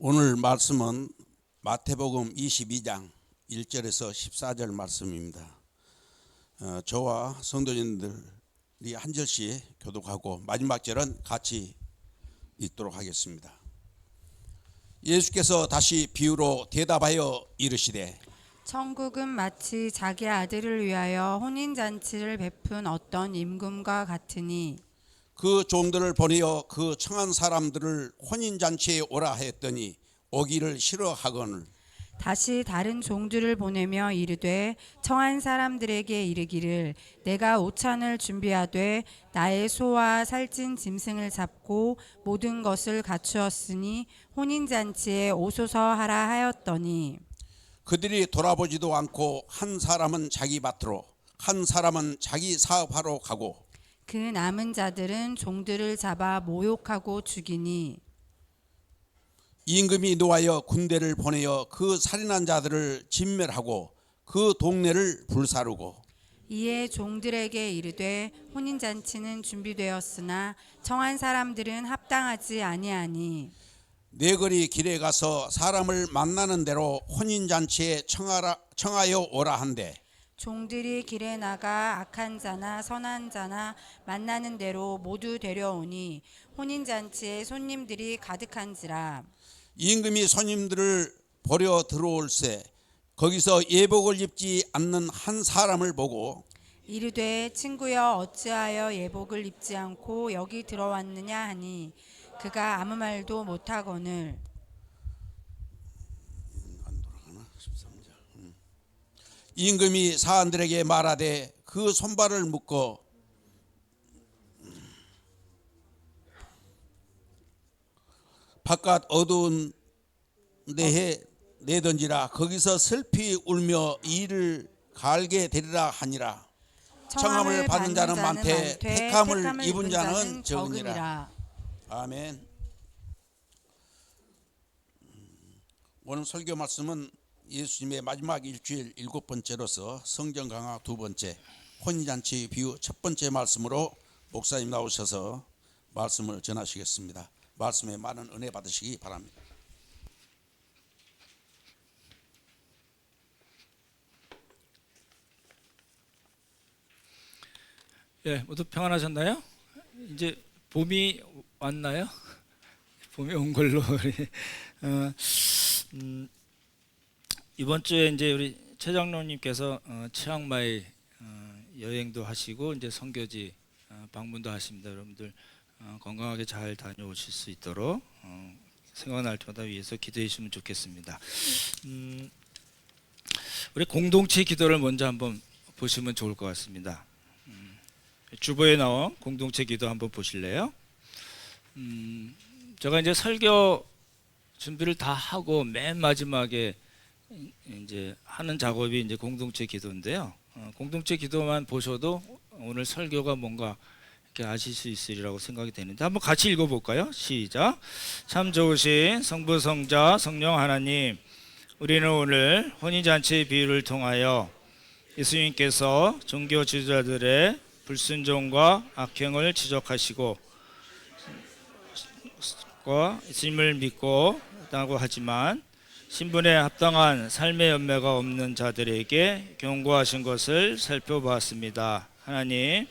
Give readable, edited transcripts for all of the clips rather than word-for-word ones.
오늘 말씀은 마태복음 22장 1절에서 14절 말씀입니다. 저와 성도님들이 한 절씩 교독하고 마지막 절은 같이 읽도록 하겠습니다. 예수께서 다시 비유로 대답하여 이르시되 천국은 마치 자기 아들을 위하여 혼인잔치를 베푼 어떤 임금과 같으니 그 종들을 보내어 그 청한 사람들을 혼인잔치에 오라 하였더니 오기를 싫어하거늘 다시 다른 종들을 보내며 이르되 청한 사람들에게 이르기를 내가 오찬을 준비하되 나의 소와 살찐 짐승을 잡고 모든 것을 갖추었으니 혼인잔치에 오소서 하라 하였더니 그들이 돌아보지도 않고 한 사람은 자기 밭으로 한 사람은 자기 사업하러 가고 그 남은 자들은 종들을 잡아 모욕하고 죽이니 임금이 노하여 군대를 보내어 그 살인한 자들을 진멸하고 그 동네를 불사르고 이에 종들에게 이르되 혼인잔치는 준비되었으나 청한 사람들은 합당하지 아니하니 네거리 길에 가서 사람을 만나는 대로 혼인잔치에 청하여 오라 한대 종들이 길에 나가 악한 자나 선한 자나 만나는 대로 모두 데려오니 혼인잔치에 손님들이 가득한지라. 임금이 손님들을 보려 들어올세 거기서 예복을 입지 않는 한 사람을 보고 이르되 친구여 어찌하여 예복을 입지 않고 여기 들어왔느냐 하니 그가 아무 말도 못하거늘 임금이 사람들에게 말하되 그 손발을 묶어 바깥 어두운 데에 내던지라 거기서 슬피 울며 이를 갈게 되리라 하니라. 청함을 받은 자는 많되 택함을 입은 자는 적으니라. 아멘. 오늘 설교 말씀은 예수님의 마지막 일주일 7번째로서 성경 강화 2번째 혼인잔치 비유 1번째 말씀으로 목사님 나오셔서 말씀을 전하시겠습니다. 말씀에 많은 은혜 받으시기 바랍니다. 예, 모두 평안하셨나요? 이제 봄이 왔나요? 봄이 온 걸로 이번 주에 이제 우리 최 장로님께서 치앙마이 여행도 하시고 이제 선교지 방문도 하십니다. 여러분들 건강하게 잘 다녀오실 수 있도록 생각날 때마다 위해서 기도해 주시면 좋겠습니다. 우리 공동체 기도를 먼저 한번 보시면 좋을 것 같습니다. 주보에 나온 공동체 기도 한번 보실래요? 제가 이제 설교 준비를 다 하고 맨 마지막에 이제 하는 작업이 이제 공동체 기도인데요. 공동체 기도만 보셔도 오늘 설교가 뭔가 이렇게 아실 수 있으리라고 생각이 되는데 한번 같이 읽어볼까요? 시작. 참 좋으신 성부 성자 성령 하나님, 우리는 오늘 혼인잔치의 비유를 통하여 예수님께서 종교 지도자들의 불순종과 악행을 지적하시고 예수님을 믿고 있다고 하지만 신분에 합당한 삶의 열매가 없는 자들에게 경고하신 것을 살펴보았습니다. 하나님,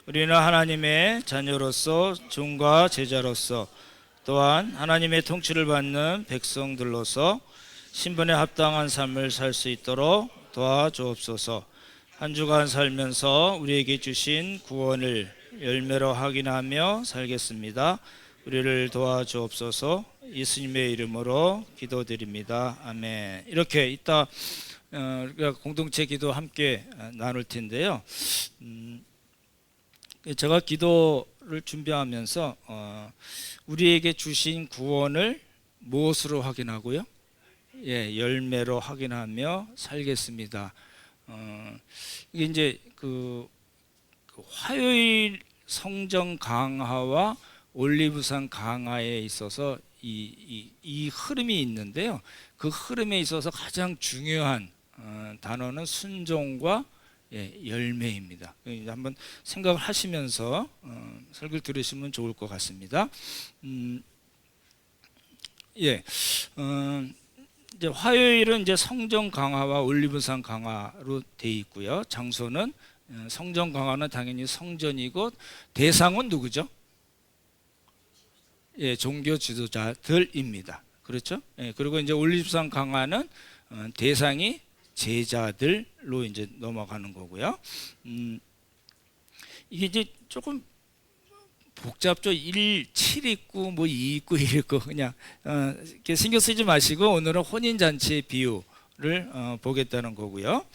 우리는 하나님의 자녀로서 종과 제자로서 또한 하나님의 통치를 받는 백성들로서 신분에 합당한 삶을 살 수 있도록 도와주옵소서. 한 주간 살면서 우리에게 주신 구원을 열매로 확인하며 살겠습니다. 우리를 도와주옵소서. 예수님의 이름으로 기도드립니다. 아멘. 이렇게 이따 우리가 공동체 기도 함께 나눌 텐데요. 제가 기도를 준비하면서 우리에게 주신 구원을 무엇으로 확인하고요? 예, 열매로 확인하며 살겠습니다. 이게 이제 그 화요일 성정 강화와 올리브산 강화에 있어서 이 흐름이 있는데요. 그 흐름에 있어서 가장 중요한 단어는 순종과 열매입니다. 한번 생각을 하시면서 설교를 들으시면 좋을 것 같습니다. 예, 이제 화요일은 이제 성전 강화와 올리브산 강화로 돼 있고요. 장소는 성전 강화는 당연히 성전이고 대상은 누구죠? 예, 종교 지도자들입니다. 그렇죠? 예, 그리고 이제 올리브산 강화는 대상이 제자들로 이제 넘어가는 거고요. 이게 이제 조금 복잡죠. 7 있고 뭐 2 있고 1 있고 그냥 이렇게 신경 쓰지 마시고 오늘은 혼인 잔치의 비유를 보겠다는 거고요.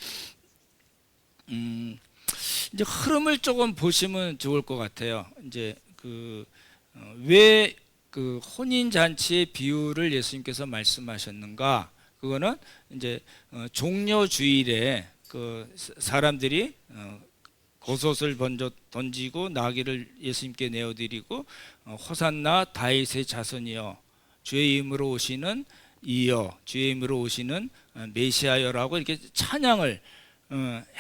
이제 흐름을 조금 보시면 좋을 것 같아요. 이제 왜 그 혼인 잔치의 비유를 예수님께서 말씀하셨는가? 그거는 이제 종려 주일에 그 사람들이 겉옷을 먼저 던지고 나귀를 예수님께 내어드리고 호산나 다윗의 자손이여 주의 이름으로 오시는 이여 주의 이름으로 오시는 메시아여라고 이렇게 찬양을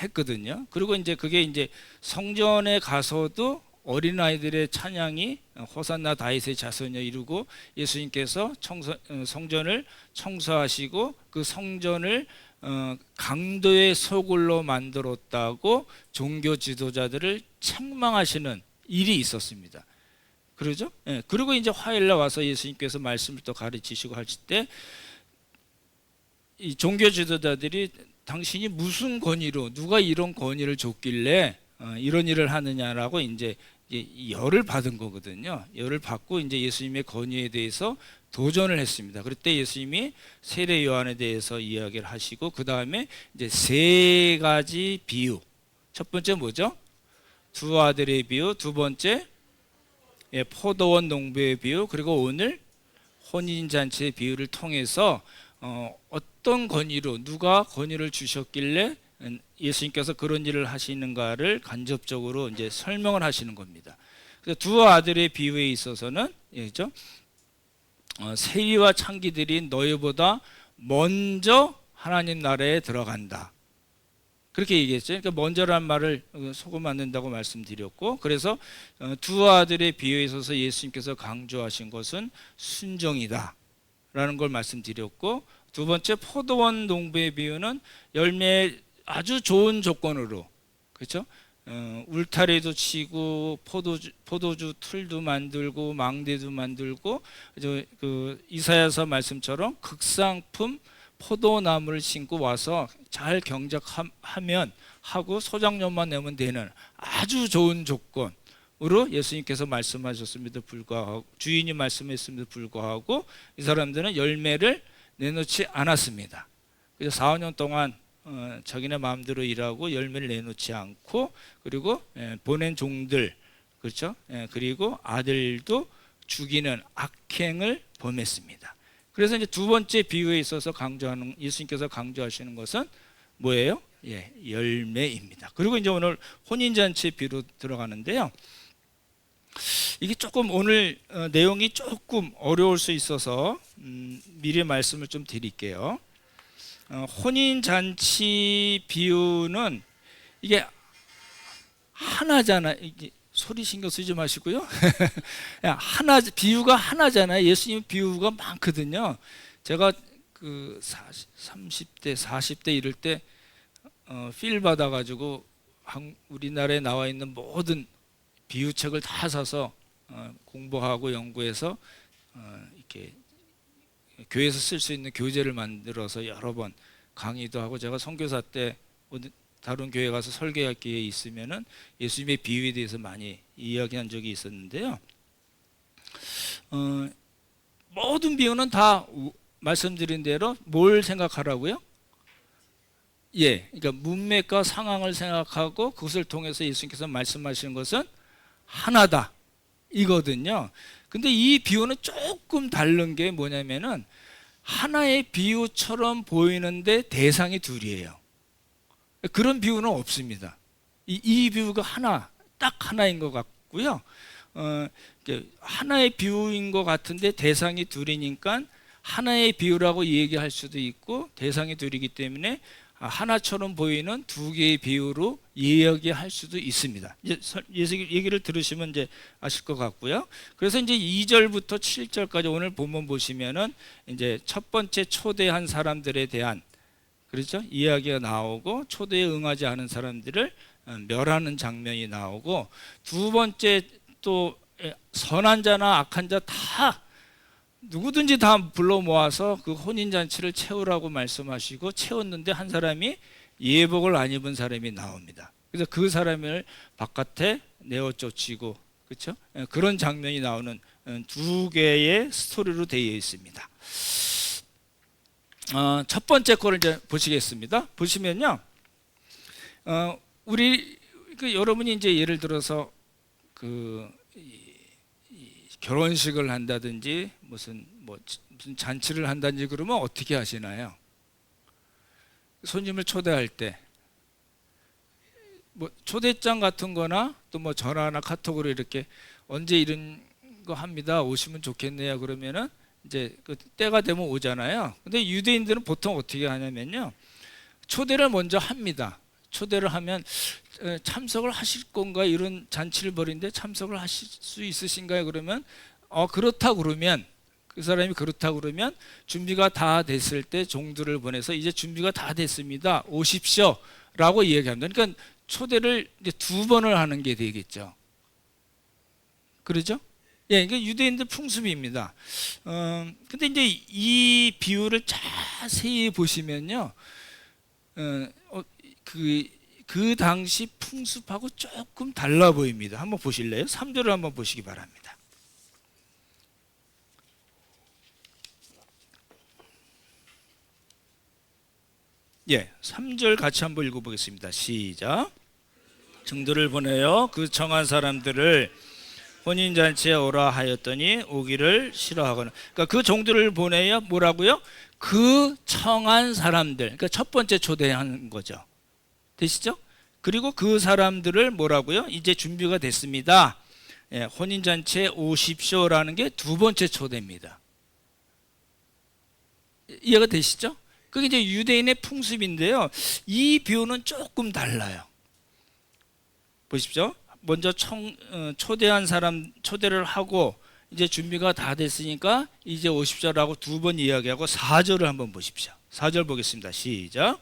했거든요. 그리고 이제 그게 이제 성전에 가서도 어린아이들의 찬양이 호산나 다윗의 자손이여 이루고 예수님께서 성전을 청소하시고 그 성전을 강도의 소굴로 만들었다고 종교 지도자들을 책망하시는 일이 있었습니다. 그러죠? 예. 그리고 이제 화요일날 와서 예수님께서 말씀을 또 가르치시고 하실 때 이 종교 지도자들이 당신이 무슨 권위로 누가 이런 권위를 줬길래 이런 일을 하느냐라고 이제 열을 받은 거거든요. 열을 받고 이제 예수님의 권위에 대해서 도전을 했습니다. 그럴 때 예수님이 세례 요한에 대해서 이야기를 하시고 그 다음에 이제 3가지 비유. 첫 번째 뭐죠? 2 아들의 비유. 두 번째 포도원 농부의 비유. 그리고 오늘 혼인 잔치의 비유를 통해서 어떤 권위로 누가 권위를 주셨길래 예수님께서 그런 일을 하시는가를 간접적으로 이제 설명을 하시는 겁니다. 그래서 2 아들의 비유에 있어서는 그렇죠? 세리와 창기들이 너희보다 먼저 하나님 나라에 들어간다. 그렇게 얘기했죠. 그러니까 먼저란 말을 속으면 안 된다고 말씀드렸고, 그래서 2 아들의 비유에 있어서 예수님께서 강조하신 것은 순종이다 라는 걸 말씀드렸고, 두 번째 포도원 농부의 비유는 열매 아주 좋은 조건으로, 그렇죠? 울타리도 치고 포도주 틀도 만들고 망대도 만들고 그 이사야서 말씀처럼 극상품 포도나무를 심고 와서 잘 경작하면 하고 소작료만 내면 되는 아주 좋은 조건으로 예수님께서 말씀하셨음에도 불구하고 주인이 말씀했음에도 불구하고 이 사람들은 열매를 내놓지 않았습니다. 그래서 4-5년 동안 자기네 마음대로 일하고 열매를 내놓지 않고 그리고 보낸 종들 그렇죠? 그리고 아들도 죽이는 악행을 범했습니다. 그래서 이제 두 번째 비유에 있어서 강조하는 예수님께서 강조하시는 것은 뭐예요? 열매입니다. 그리고 이제 오늘 혼인잔치 비유로 들어가는데요. 이게 조금 오늘 내용이 조금 어려울 수 있어서 미리 말씀을 좀 드릴게요. 혼인잔치 비유는 이게 하나잖아요. 소리 신경 쓰지 마시고요. 하나 비유가 하나잖아요. 예수님 비유가 많거든요. 제가 그 30대, 40대 이럴 때 필 받아가지고 우리나라에 나와 있는 모든 비유책을 다 사서 공부하고 연구해서 이렇게 교회에서 쓸 수 있는 교재를 만들어서 여러 번 강의도 하고 제가 선교사 때 다른 교회 가서 설교할 기회에 있으면은 예수님의 비유에 대해서 많이 이야기한 적이 있었는데요. 모든 비유는 다 말씀드린 대로 뭘 생각하라고요? 그러니까 문맥과 상황을 생각하고 그것을 통해서 예수님께서 말씀하시는 것은 하나다 이거든요. 근데 이 비유는 조금 다른 게 뭐냐면은 하나의 비유처럼 보이는데 대상이 둘이에요. 그런 비유는 없습니다. 이 비유가 딱 하나인 것 같고요. 하나의 비유인 것 같은데 대상이 둘이니까 하나의 비유라고 얘기할 수도 있고 대상이 둘이기 때문에 하나처럼 보이는 두 개의 비유로 이야기할 수도 있습니다. 이제 예수 얘기를 들으시면 이제 아실 것 같고요. 그래서 이제 2절부터 7절까지 오늘 본문 보시면은 이제 첫 번째 초대한 사람들에 대한 그렇죠? 이야기가 나오고 초대에 응하지 않은 사람들을 멸하는 장면이 나오고 두 번째 또 선한 자나 악한 자 다 누구든지 다 불러 모아서 그 혼인 잔치를 채우라고 말씀하시고 채웠는데 한 사람이 예복을 안 입은 사람이 나옵니다. 그래서 그 사람을 바깥에 내어 쫓이고 그렇죠? 그런 장면이 나오는 두 개의 스토리로 되어 있습니다. 첫 번째 거를 이제 보시겠습니다. 보시면요, 우리 여러분이 이제 예를 들어서 결혼식을 한다든지 무슨 잔치를 한다든지 그러면 어떻게 하시나요? 손님을 초대할 때 초대장 같은 거나 또 전화나 카톡으로 이렇게 언제 이런 거 합니다. 오시면 좋겠네요. 그러면은 이제 그 때가 되면 오잖아요. 근데 유대인들은 보통 어떻게 하냐면요, 초대를 먼저 합니다. 초대를 하면 참석을 하실 건가, 이런 잔치를 벌이는데 참석을 하실 수 있으신가요? 그러면 그렇다 그러면 그 사람이 그렇다 그러면 준비가 다 됐을 때 종들을 보내서 이제 준비가 다 됐습니다. 오십시오 라고 이야기합니다. 그러니까 초대를 이제 두 번을 하는 게 되겠죠. 그러죠? 예, 이게 유대인들 풍습입니다. 근데 이제 이 비유를 자세히 보시면요, 그 당시 풍습하고 조금 달라 보입니다. 한번 보실래요? 3절을 한번 보시기 바랍니다. 예, 3절 같이 한번 읽어보겠습니다. 시작. 증도를 보내어 그 청한 사람들을 혼인잔치에 오라 하였더니 오기를 싫어하거나, 그러니까 그 종들을 보내어 뭐라고요? 그 청한 사람들, 그러니까 첫 번째 초대한 거죠. 되시죠? 그리고 그 사람들을 뭐라고요? 이제 준비가 됐습니다. 예, 혼인잔치에 오십시오라는 게 두 번째 초대입니다. 이해가 되시죠? 그게 이제 유대인의 풍습인데요. 이 비유는 조금 달라요. 보십시오. 먼저 초대한 사람 초대를 하고 이제 준비가 다 됐으니까 이제 오십시오라고 두 번 이야기하고 4절을 한번 보십시오. 4절 보겠습니다. 시작.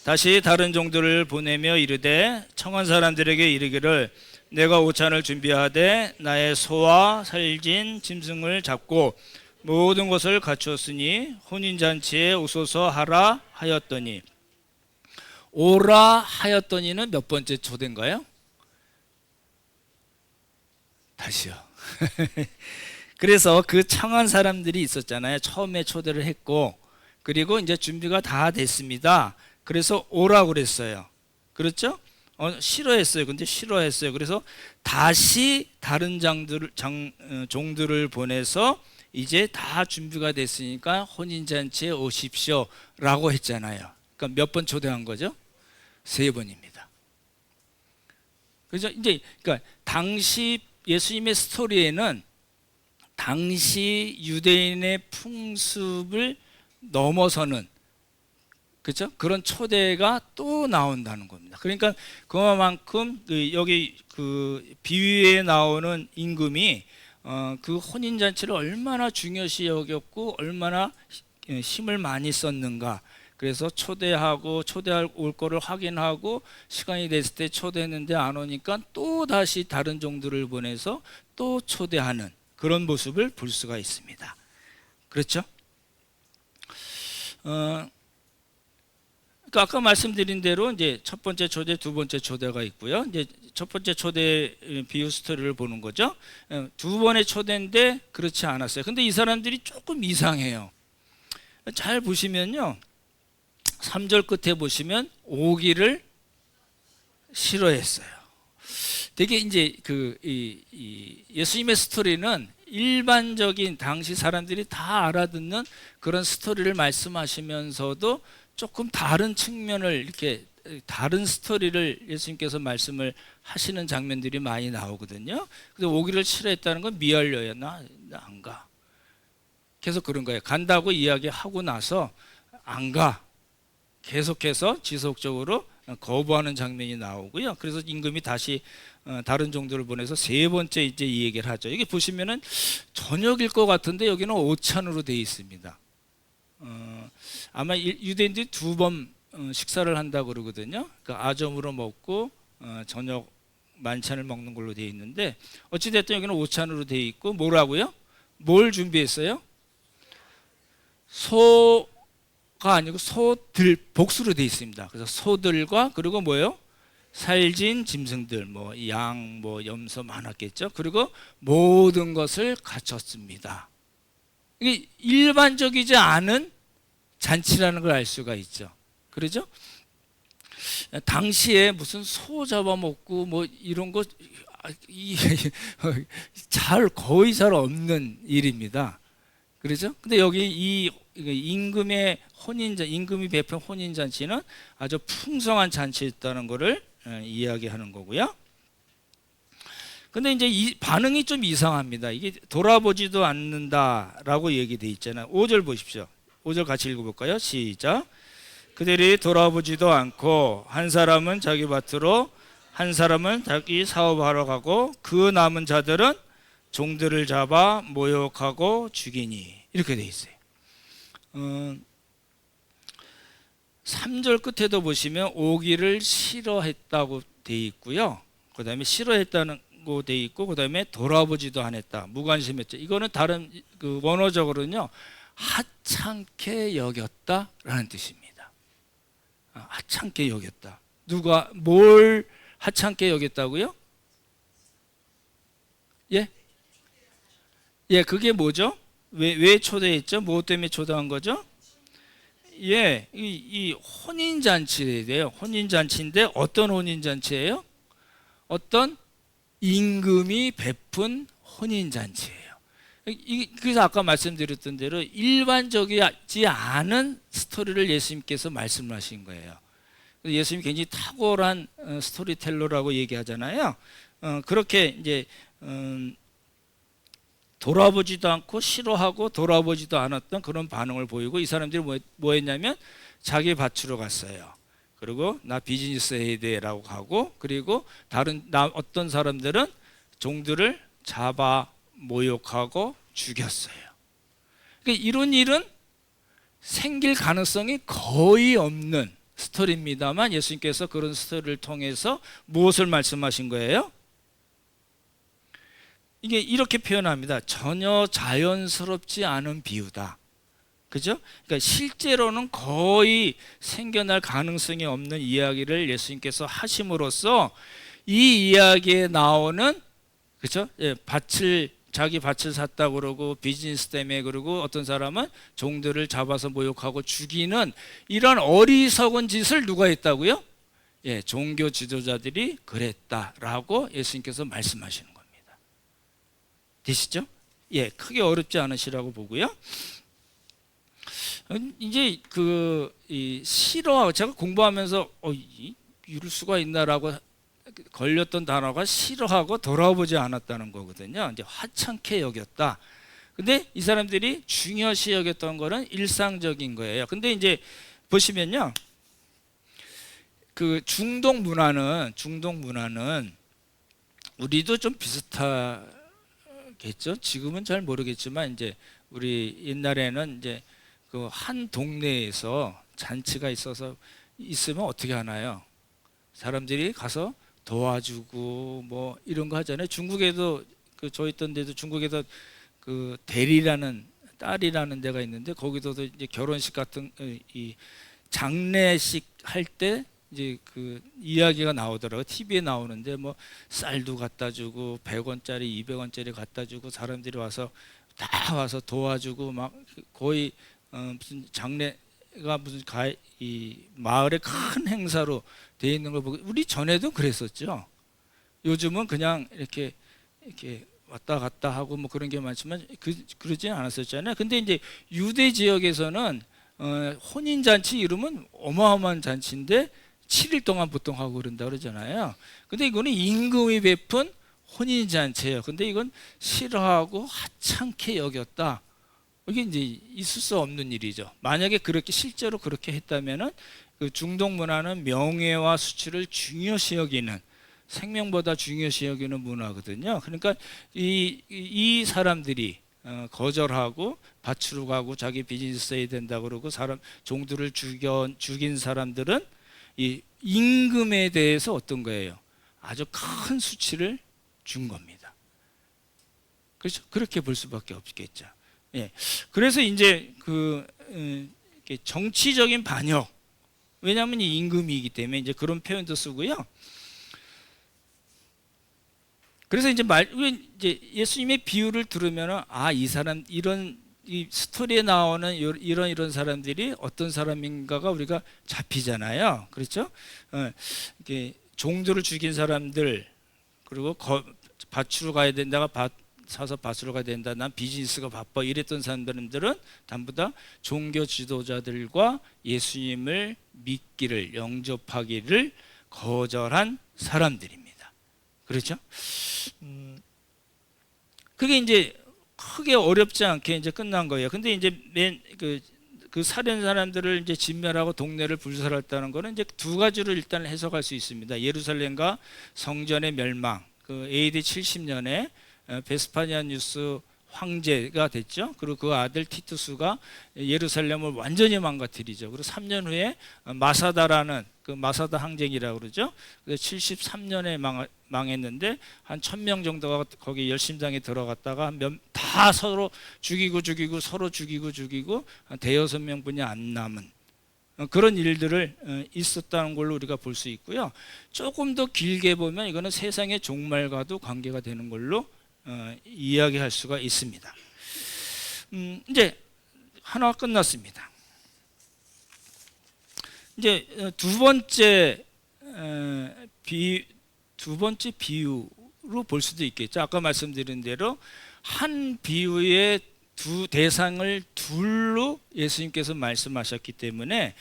다시 다른 종들을 보내며 이르되 청한 사람들에게 이르기를 내가 오찬을 준비하되 나의 소와 살진 짐승을 잡고 모든 것을 갖추었으니 혼인잔치에 오소서 하라 하였더니, 오라 하였더니는 몇 번째 초대인가요? 다시요. 그래서 그 청한 사람들이 있었잖아요. 처음에 초대를 했고 그리고 이제 준비가 다 됐습니다. 그래서 오라고 그랬어요. 그렇죠? 싫어했어요. 근데 싫어했어요. 그래서 다시 다른 종들을 보내서 이제 다 준비가 됐으니까 혼인잔치에 오십시오 라고 했잖아요. 그러니까 몇 번 초대한 거죠? 3번입니다. 그래서 이제 그러니까 당시 예수님의 스토리에는 당시 유대인의 풍습을 넘어서는, 그렇죠? 그런 초대가 또 나온다는 겁니다. 그러니까 그만큼 여기 그 비유에 나오는 임금이 그 혼인잔치를 얼마나 중요시 여겼고 얼마나 힘을 많이 썼는가. 그래서 초대할 올 거를 확인하고 시간이 됐을 때 초대했는데 안 오니까 또 다시 다른 종들을 보내서 또 초대하는 그런 모습을 볼 수가 있습니다. 그렇죠? 그러니까 아까 말씀드린 대로 이제 첫 번째 초대, 두 번째 초대가 있고요. 이제 첫 번째 초대 비유 스토리를 보는 거죠. 두 번의 초대인데 그렇지 않았어요. 근데 이 사람들이 조금 이상해요. 잘 보시면요, 3절 끝에 보시면 오기를 싫어했어요. 되게 이제 예수님의 스토리는 일반적인 당시 사람들이 다 알아듣는 그런 스토리를 말씀하시면서도 조금 다른 측면을, 이렇게 다른 스토리를 예수님께서 말씀을 하시는 장면들이 많이 나오거든요. 근데 오기를 싫어했다는 건 미알려요. 나 안 가. 계속 그런 거예요. 간다고 이야기하고 나서 안 가. 계속해서 지속적으로 거부하는 장면이 나오고요. 그래서 임금이 다시 다른 종들을 보내서 세 번째 이제 이 얘기를 하죠. 이게 보시면은 저녁일 것 같은데 여기는 오찬으로 되어 있습니다. 아마 유대인들이 두 번 식사를 한다고 그러거든요. 그러니까 아점으로 먹고 저녁 만찬을 먹는 걸로 되어 있는데 어찌됐든 여기는 오찬으로 되어 있고 뭐라고요? 뭘 준비했어요? 소가 아니고 소들 복수로 되어 있습니다. 그래서 소들과 그리고 뭐예요? 살진 짐승들 뭐 양, 뭐 염소 많았겠죠. 그리고 모든 것을 갖췄습니다. 이게 일반적이지 않은 잔치라는 걸 알 수가 있죠. 그러죠? 당시에 무슨 소 잡아먹고 뭐 이런 거 거의 잘 없는 일입니다. 그렇죠? 근데 여기 이 임금의 임금이 베푼 혼인 잔치는 아주 풍성한 잔치였다는 것을 이야기하는 거고요. 근데 이제 이 반응이 좀 이상합니다. 이게 돌아보지도 않는다라고 얘기돼 있잖아요. 5절 보십시오. 5절 같이 읽어볼까요? 시작. 그들이 돌아보지도 않고 한 사람은 자기 밭으로 한 사람은 자기 사업하러 가고 그 남은 자들은 종들을 잡아 모욕하고 죽이니 이렇게 돼 있어요. 3절 끝에도 보시면 오기를 싫어했다고 돼 있고요. 그 다음에 싫어했다는 거 돼 있고 그 다음에 돌아보지도 않았다. 무관심했죠. 이거는 다른 그 원어적으로는요. 하찮게 여겼다라는 뜻입니다. 하찮게 여겼다. 누가 뭘 하찮게 여겼다고요? 예? 예, 그게 뭐죠? 왜 초대했죠? 무엇 때문에 초대한 거죠? 예, 이 혼인잔치예요. 혼인잔치인데 어떤 혼인잔치예요? 어떤 임금이 베푼 혼인잔치예요. 그래서 아까 말씀드렸던 대로 일반적이지 않은 스토리를 예수님께서 말씀하신 거예요. 예수님이 굉장히 탁월한 스토리텔러라고 얘기하잖아요. 그렇게 이제 돌아보지도 않고 싫어하고 돌아보지도 않았던 그런 반응을 보이고 이 사람들이 뭐 했냐면 자기 밭으로 갔어요. 그리고 나 비즈니스 해야 돼라고 하고 그리고 어떤 사람들은 종들을 잡아 모욕하고 죽였어요. 그러니까 이런 일은 생길 가능성이 거의 없는 스토리입니다만 예수님께서 그런 스토리를 통해서 무엇을 말씀하신 거예요? 이게 이렇게 표현합니다. 전혀 자연스럽지 않은 비유다. 그죠? 그러니까 실제로는 거의 생겨날 가능성이 없는 이야기를 예수님께서 하심으로써 이 이야기에 나오는 그죠? 예, 자기 밭을 샀다 그러고 비즈니스 때문에 그러고 어떤 사람은 종들을 잡아서 모욕하고 죽이는 이런 어리석은 짓을 누가 했다고요? 예, 종교 지도자들이 그랬다라고 예수님께서 말씀하시는 겁니다. 되시죠? 예, 크게 어렵지 않으시라고 보고요. 이제 싫어하고 제가 공부하면서 이럴 수가 있나라고 걸렸던 단어가 싫어하고 돌아보지 않았다는 거거든요. 이제 하찮게 여겼다. 근데 이 사람들이 중요시 여겼던 거는 일상적인 거예요. 근데 이제 보시면요. 그 중동 문화는 우리도 좀 비슷하겠죠. 지금은 잘 모르겠지만 이제 우리 옛날에는 이제 그 한 동네에서 잔치가 있으면 어떻게 하나요? 사람들이 가서 도와주고 뭐 이런 거 하잖아요. 중국에도 저 있던 데도 중국에도 그 대리라는 딸이라는 데가 있는데 거기도 이제 결혼식 같은 이 장례식 할 때 이제 그 이야기가 나오더라고요. TV에 나오는데 뭐 쌀도 갖다 주고 100원짜리 200원짜리 갖다 주고 사람들이 다 와서 도와주고 막 거의 무슨 장례가 무슨 이 마을의 큰 행사로 돼 있는 걸 보고 우리 전에도 그랬었죠. 요즘은 그냥 이렇게 왔다 갔다 하고 뭐 그런 게 많지만 그러지 않았었잖아요. 근데 이제 유대 지역에서는 혼인 잔치 이러면 어마어마한 잔치인데 7일 동안 보통 하고 그런다 그러잖아요. 근데 이거는 임금이 베푼 혼인 잔치예요. 근데 이건 싫어하고 하찮게 여겼다. 이게 이제 있을 수 없는 일이죠. 만약에 실제로 그렇게 했다면은 그 중동 문화는 명예와 수치를 중요시 여기는, 생명보다 중요시 여기는 문화거든요. 그러니까 이 사람들이 거절하고 밭으로 가고 자기 비즈니스 해야 된다 그러고 종들을 죽인 사람들은 이 임금에 대해서 어떤 거예요? 아주 큰 수치를 준 겁니다. 그렇죠? 그렇게 볼 수밖에 없겠죠. 예. 그래서 이제 정치적인 반역, 왜냐하면 이 임금이기 때문에 이제 그런 표현도 쓰고요. 그래서 이제 예수님의 비유를 들으면 이 사람 이 스토리에 나오는 이런 사람들이 어떤 사람인가가 우리가 잡히잖아요. 그렇죠? 이렇게 종들을 죽인 사람들, 그리고 밭으로 가야 된다가 사서 밭으로 가야 된다. 난 비즈니스가 바빠 이랬던 사람들은 전부 다 종교 지도자들과 예수님을 믿기를, 영접하기를 거절한 사람들입니다. 그렇죠? 그게 이제 크게 어렵지 않게 이제 끝난 거예요. 근데 이제 그 살인 사람들을 이제 진멸하고 동네를 불살했다는 거는 이제 두 가지로 일단 해석할 수 있습니다. 예루살렘과 성전의 멸망, 그 AD 70년에 베스파니아누스 황제가 됐죠. 그리고 그 아들 티투스가 예루살렘을 완전히 망가뜨리죠. 그리고 3년 후에 마사다라는 그 마사다 항쟁이라고 그러죠. 그래서 73년에 망했는데 한 1000명 정도가 거기 열심당에 들어갔다가 다 서로 죽이고 서로 죽이고 한 대여섯 명뿐이 안 남은 그런 일들을 있었다는 걸로 우리가 볼 수 있고요. 조금 더 길게 보면 이거는 세상의 종말과도 관계가 되는 걸로 이야기할 수가 있습니다. 이제 하나가 끝났습니다. 이제 두 번째 비유로 볼 수도 있겠죠. 아까 말씀드린 대로 한 비유의 두 대상을 둘로 예수님께서 말씀하셨기 때문에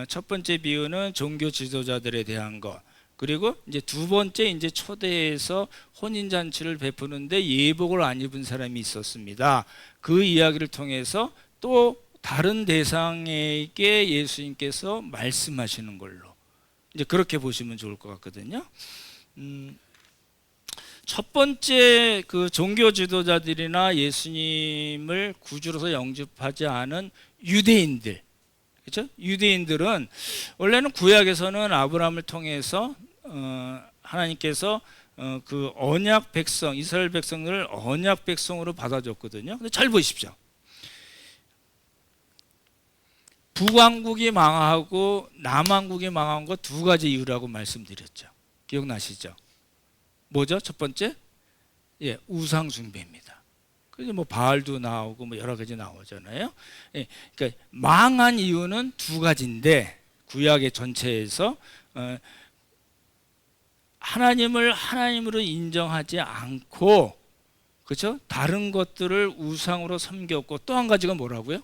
첫 번째 비유는 종교 지도자들에 대한 것, 그리고 이제 두 번째 이제 초대해서 혼인 잔치를 베푸는데 예복을 안 입은 사람이 있었습니다. 그 이야기를 통해서 또 다른 대상에게 예수님께서 말씀하시는 걸로 이제 그렇게 보시면 좋을 것 같거든요. 첫 번째 그 종교 지도자들이나 예수님을 구주로서 영접하지 않은 유대인들, 그렇죠? 유대인들은 원래는 구약에서는 아브라함을 통해서 하나님께서 그 언약 백성, 이스라엘 백성을 언약 백성으로 받아줬거든요. 근데 잘 보십시오. 북왕국이 망하고 남왕국이 망한 거 두 가지 이유라고 말씀드렸죠. 기억나시죠? 뭐죠? 첫 번째, 우상 숭배입니다. 그래서 뭐 바알도 나오고 뭐 여러 가지 나오잖아요. 그러니까 망한 이유는 두 가지인데 구약의 전체에서 하나님을 하나님으로 인정하지 않고, 그렇죠? 다른 것들을 우상으로 섬겼고, 또 한 가지가 뭐라고요?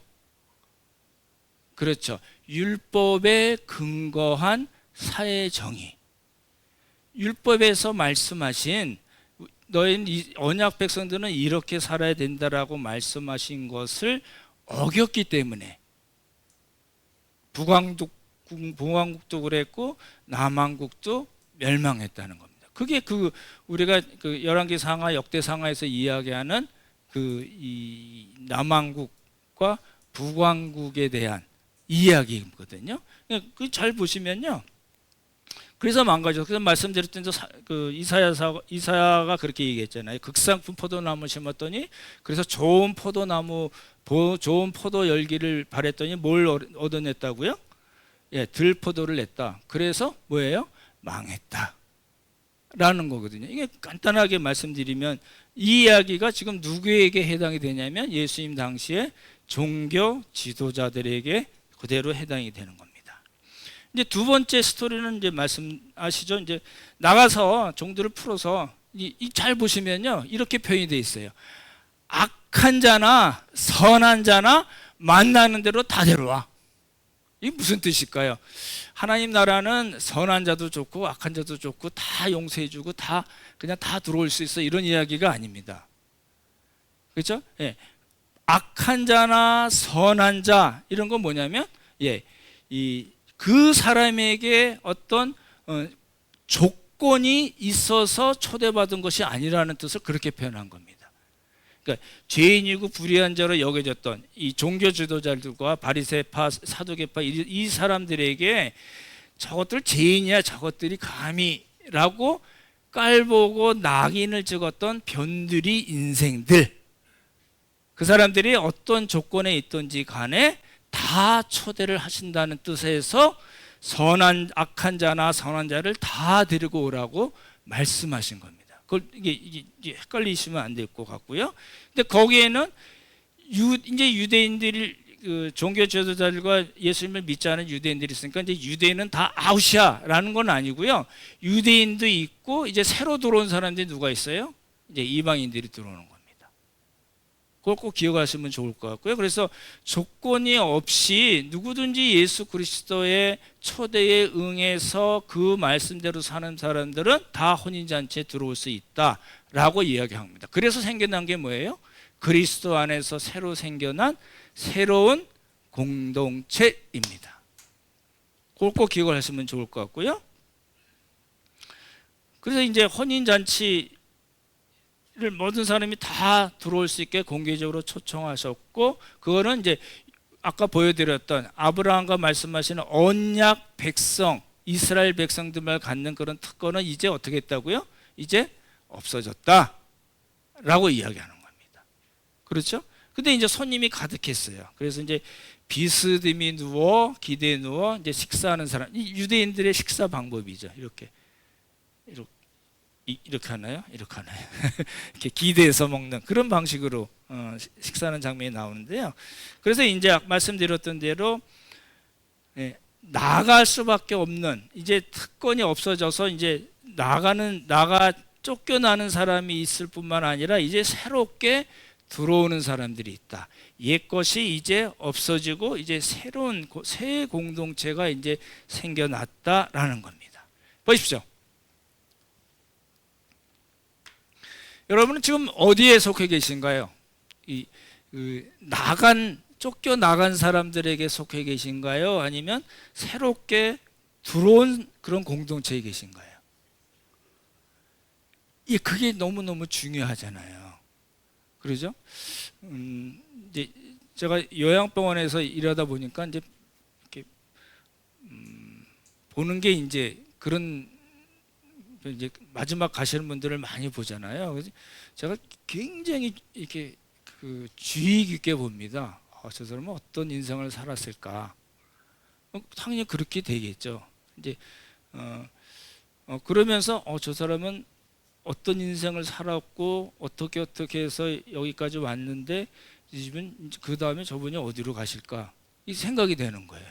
그렇죠. 율법에 근거한 사회 정의. 율법에서 말씀하신 너희 언약 백성들은 이렇게 살아야 된다라고 말씀하신 것을 어겼기 때문에 북왕국도 그랬고 남왕국도 멸망했다는 겁니다. 그게 우리가 그 열왕기 상하 역대 상하에서 이야기하는 이 남왕국과 북왕국에 대한 이야기거든요. 그 잘 보시면요. 그래서 망가져. 그래서 말씀드렸던 그 이사야가 그렇게 얘기했잖아요. 극상품 포도나무 심었더니 그래서 좋은 포도 열기를 바랬더니 뭘 얻어냈다고요? 들포도를 냈다. 그래서 뭐예요? 망했다. 라는 거거든요. 이게 간단하게 말씀드리면 이 이야기가 지금 누구에게 해당이 되냐면 예수님 당시에 종교 지도자들에게 그대로 해당이 되는 겁니다. 이제 두 번째 스토리는 이제 말씀하시죠. 이제 나가서 종들을 풀어서 잘 보시면요. 이렇게 표현이 되어 있어요. 악한 자나 선한 자나 만나는 대로 다 데려와. 이게 무슨 뜻일까요? 하나님 나라는 선한 자도 좋고 악한 자도 좋고 다 용서해주고 그냥 다 들어올 수 있어, 이런 이야기가 아닙니다. 그렇죠? 악한 자나 선한 자 이런 건 뭐냐면 이 그 사람에게 어떤 조건이 있어서 초대받은 것이 아니라는 뜻을 그렇게 표현한 겁니다. 그러니까 죄인이고 불의한 자로 여겨졌던 이 종교 지도자들과 바리새파, 사두개파 이 사람들에게 저것들 죄인이야, 저것들이 감히라고 깔보고 낙인을 찍었던 변두리 인생들, 그 사람들이 어떤 조건에 있든지 간에 다 초대를 하신다는 뜻에서 악한 자나 선한 자를 다 데리고 오라고 말씀하신 겁니다. 그걸 이게 헷갈리시면 안 될 것 같고요. 근데 거기에는 이제 유대인들이 그 종교 지도자들과 예수님을 믿지 않은 유대인들이 있으니까 이제 유대인은 다 아웃이야라는 건 아니고요. 유대인도 있고 이제 새로 들어온 사람들이 누가 있어요? 이제 이방인들이 들어오는 겁니다. 그걸 꼭 기억하시면 좋을 것 같고요. 그래서 조건이 없이 누구든지 예수 그리스도의 초대에 응해서 그 말씀대로 사는 사람들은 다 혼인잔치에 들어올 수 있다라고 이야기합니다. 그래서 생겨난 게 뭐예요? 그리스도 안에서 새로 생겨난 새로운 공동체입니다. 그걸 꼭 기억을 하시면 좋을 것 같고요. 그래서 이제 혼인잔치를 모든 사람이 다 들어올 수 있게 공개적으로 초청하셨고, 그거는 이제 아까 보여드렸던 아브라함과 말씀하시는 언약 백성, 이스라엘 백성들만 갖는 그런 특권은 이제 어떻게 했다고요? 이제 없어졌다라고 이야기하는 겁니다. 그렇죠? 근데 이제 손님이 가득했어요. 그래서 이제 비스듬히 누워 기대에 누워 이제 식사하는 사람, 이 유대인들의 식사 방법이죠. 이렇게 하나요? 이렇게 하나요? 이렇게 기대해서 먹는 그런 방식으로 식사하는 장면이 나오는데요. 그래서 이제 말씀드렸던 대로 나갈 수밖에 없는, 이제 특권이 없어져서 이제 쫓겨나는 사람이 있을 뿐만 아니라 이제 새롭게 들어오는 사람들이 있다. 옛 것이 이제 없어지고 이제 새로운 새 공동체가 이제 생겨났다라는 겁니다. 보십시오. 여러분은 지금 어디에 속해 계신가요? 쫓겨나간 사람들에게 속해 계신가요? 아니면 새롭게 들어온 그런 공동체에 계신가요? 그게 너무너무 중요하잖아요. 그러죠? 이제 제가 요양병원에서 일하다 보니까 이제 이렇게 보는 게 이제 그런 이제 마지막 가시는 분들을 많이 보잖아요. 그래서 제가 굉장히 이렇게 주의 깊게 봅니다. 저 사람은 어떤 인생을 살았을까? 당연히 그렇게 되겠죠. 이제 그러면서 저 사람은 어떤 인생을 살았고 어떻게 해서 여기까지 왔는데 이 집은 그 다음에 저분이 어디로 가실까? 이 생각이 되는 거예요.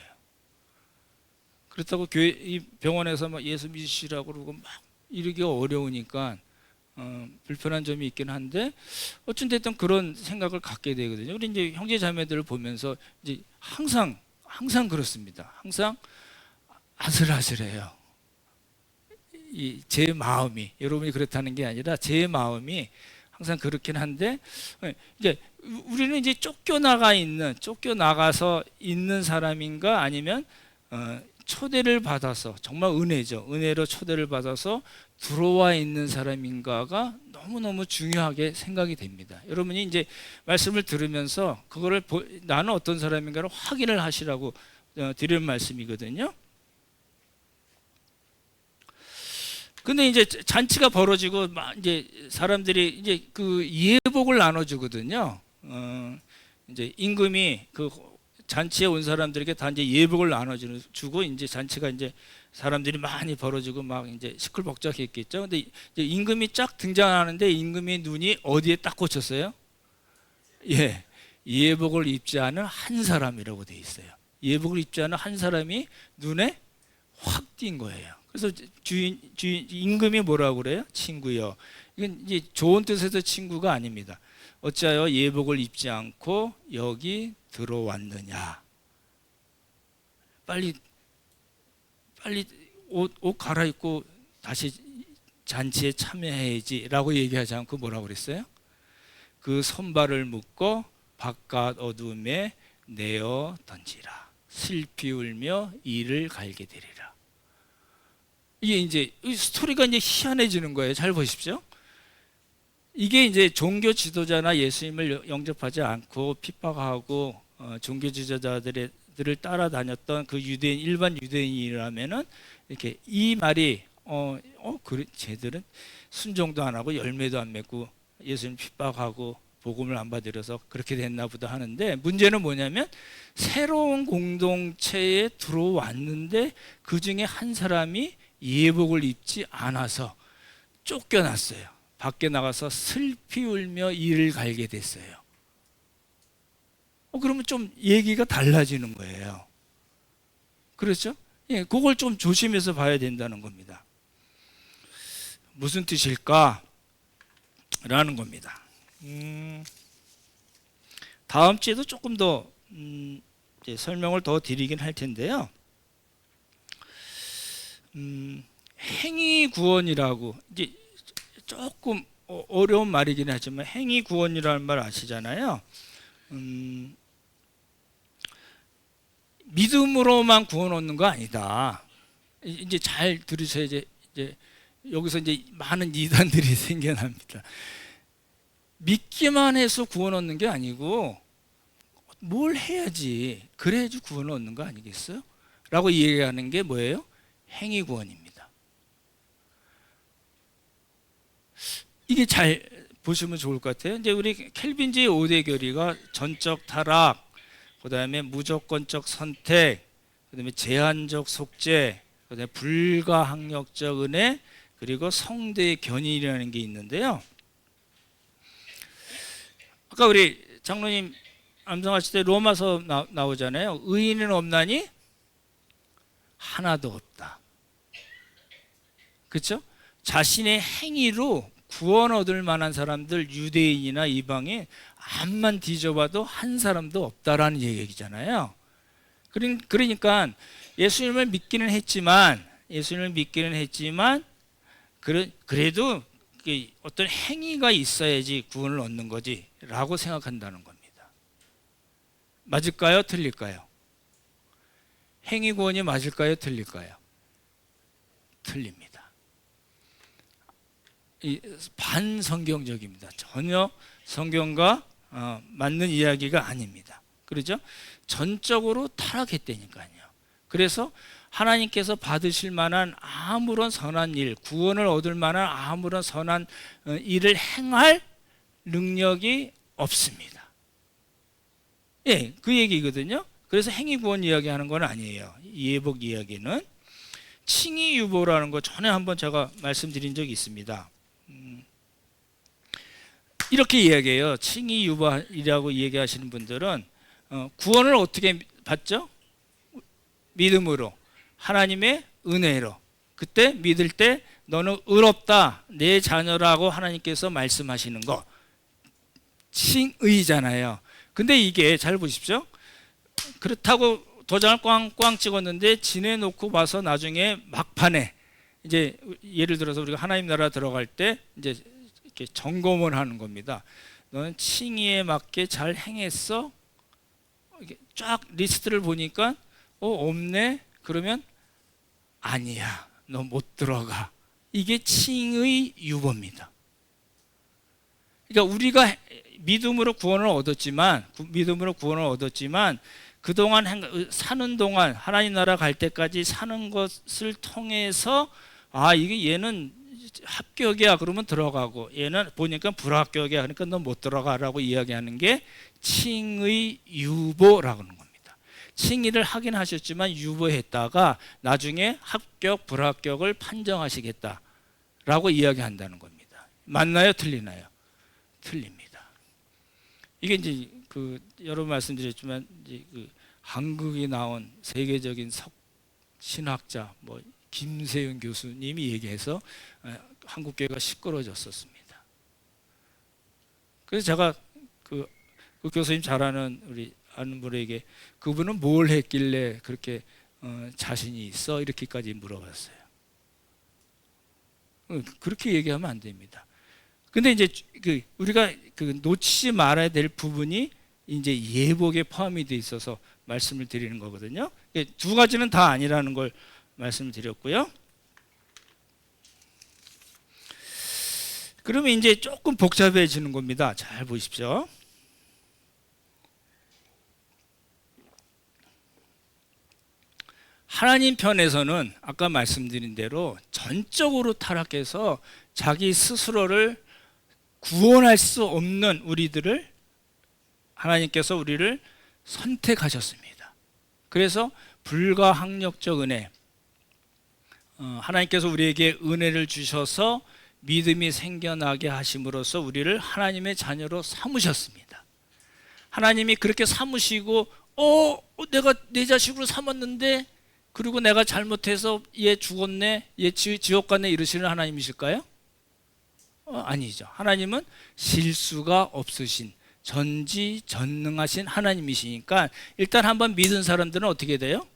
그렇다고 이 병원에서 막 예수 믿으시라고 그러고 막 이러기가 어려우니까 불편한 점이 있긴 한데 어쨌든 그런 생각을 갖게 되거든요. 우리 이제 형제 자매들을 보면서 이제 항상 그렇습니다. 항상 아슬아슬해요. 제 마음이, 여러분이 그렇다는 게 아니라 제 마음이 항상 그렇긴 한데, 이제 우리는 이제 쫓겨나가서 있는 사람인가, 아니면 초대를 받아서, 정말 은혜로 초대를 받아서 들어와 있는 사람인가가 너무너무 중요하게 생각이 됩니다. 여러분이 이제 말씀을 들으면서 그거를 나는 어떤 사람인가를 확인을 하시라고 드리는 말씀이거든요. 근데 이제 잔치가 벌어지고 이제 사람들이 이제 그 예복을 나눠주거든요. 이제 임금이 그 잔치에 온 사람들에게 다 이제 예복을 나눠주고 이제 잔치가 이제 사람들이 많이 벌어지고 막 이제 시끌벅적했겠죠. 근데 이제 임금이 쫙 등장하는데 임금의 눈이 어디에 딱 꽂혔어요? 예복을 입지 않은 한 사람이라고 돼 있어요. 예복을 입지 않은 한 사람이 눈에 확 띈 거예요. 그래서 임금이 뭐라고 그래요? 친구여. 이건 이제 좋은 뜻에서 친구가 아닙니다. 어찌하여 예복을 입지 않고 여기 들어왔느냐? 빨리 옷 갈아입고 다시 잔치에 참여해야지라고 얘기하지 않고 뭐라고 그랬어요? 그 손발을 묶고 바깥 어둠에 내어 던지라. 슬피 울며 이를 갈게 되리라. 이게 이제 이 스토리가 이제 희한해지는 거예요. 잘 보십시오. 이게 이제 종교 지도자나 예수님을 영접하지 않고 핍박하고 종교 지도자들을 따라다녔던 그 유대인, 일반 유대인이라면은 이렇게 이 말이 그래 쟤들은 순종도 안 하고 열매도 안 맺고 예수님 핍박하고 복음을 안 받으려서 그렇게 됐나 보다 하는데, 문제는 뭐냐면 새로운 공동체에 들어왔는데 그 중에 한 사람이 예복을 입지 않아서 쫓겨났어요. 밖에 나가서 슬피 울며 이를 갈게 됐어요. 그러면 좀 얘기가 달라지는 거예요. 그렇죠? 예, 그걸 좀 조심해서 봐야 된다는 겁니다. 무슨 뜻일까? 라는 겁니다. 다음 주에도 조금 더 이제 설명을 더 드리긴 할 텐데요. 행위 구원이라고, 이제 조금 어려운 말이긴 하지만 행위 구원이라는 말 아시잖아요. 믿음으로만 구원 얻는 거 아니다. 이제 잘 들으셔야 이제 여기서 이제 많은 이단들이 생겨납니다. 믿기만 해서 구원 얻는 게 아니고 뭘 해야지, 그래야지 구원을 얻는 거 아니겠어요? 라고 얘기하는 게 뭐예요? 행위 구원입니다. 이게 잘 보시면 좋을 것 같아요. 이제 우리 켈빈주의 5대 교리가 전적 타락, 그 다음에 무조건적 선택, 그 다음에 제한적 속죄, 그 다음에 불가항력적 은혜, 그리고 성대의 견인이라는 게 있는데요. 아까 우리 장로님 암송하실 때 로마서 나오잖아요. 의인은 없나니 하나도 없다. 그렇죠? 자신의 행위로 구원 얻을 만한 사람들, 유대인이나 이방인 앞만 뒤져봐도 한 사람도 없다라는 얘기잖아요. 그러니까 예수님을 믿기는 했지만 그래도 어떤 행위가 있어야지 구원을 얻는 거지라고 생각한다는 겁니다. 맞을까요? 틀릴까요? 행위 구원이 맞을까요? 틀릴까요? 틀립니다. 반성경적입니다. 전혀 성경과 맞는 이야기가 아닙니다. 그렇죠? 전적으로 타락했다니까요. 그래서 하나님께서 받으실 만한 아무런 선한 일, 구원을 얻을 만한 아무런 선한 일을 행할 능력이 없습니다. 예, 그 얘기거든요. 그래서 행위 구원 이야기하는 건 아니에요. 예복 이야기는 칭의 유보라는 거 전에 한번 제가 말씀드린 적이 있습니다. 이렇게 이야기해요. 칭의 유보이라고 얘기하시는 분들은 구원을 어떻게 받죠? 믿음으로, 하나님의 은혜로. 그때 믿을 때 너는 의롭다, 내 자녀라고 하나님께서 말씀하시는 거 칭의잖아요. 근데 이게 잘 보십시오. 그렇다고 도장을 꽝꽝 찍었는데 지내놓고 봐서 나중에 막판에 이제 예를 들어서 우리가 하나님 나라 들어갈 때 이제 이렇게 점검을 하는 겁니다. 너는 칭의에 맞게 잘 행했어? 이렇게 쫙 리스트를 보니까 없네? 그러면 아니야, 너 못 들어가. 이게 칭의 유보입니다. 그러니까 우리가 믿음으로 구원을 얻었지만 그동안 사는 동안 하나님 나라 갈 때까지 사는 것을 통해서 이게 얘는 합격이야 그러면 들어가고, 얘는 보니까 불합격이야 그러니까 너 못 들어가라고 이야기하는 게 칭의 유보라고 하는 겁니다. 칭의를 하긴 하셨지만 유보했다가 나중에 합격 불합격을 판정하시겠다라고 이야기한다는 겁니다. 맞나요? 틀리나요? 틀립니다. 이게 이제 여러 번 말씀드렸지만 이제 한국이 나온 세계적인 신학자 김세윤 교수님이 얘기해서 한국 교회가 시끄러졌었습니다. 그래서 제가 그 교수님 잘 아는 우리 아는 분에게 그분은 뭘 했길래 그렇게 자신이 있어? 이렇게까지 물어봤어요. 그렇게 얘기하면 안 됩니다. 근데 이제 우리가 놓치지 말아야 될 부분이 이제 예복에 포함이 돼 있어서 말씀을 드리는 거거든요. 두 가지는 다 아니라는 걸 말씀을 드렸고요. 그러면 이제 조금 복잡해지는 겁니다. 잘 보십시오. 하나님 편에서는 아까 말씀드린 대로 전적으로 타락해서 자기 스스로를 구원할 수 없는 우리들을 하나님께서 우리를 선택하셨습니다. 그래서 불가항력적 은혜, 하나님께서 우리에게 은혜를 주셔서 믿음이 생겨나게 하심으로써 우리를 하나님의 자녀로 삼으셨습니다. 하나님이 그렇게 삼으시고 내가 내 자식으로 삼았는데 그리고 내가 잘못해서 얘 죽었네, 얘 지옥 갔네 이러시는 하나님이실까요? 아니죠. 하나님은 실수가 없으신 전지전능하신 하나님이시니까 일단 한번 믿은 사람들은 어떻게 돼요?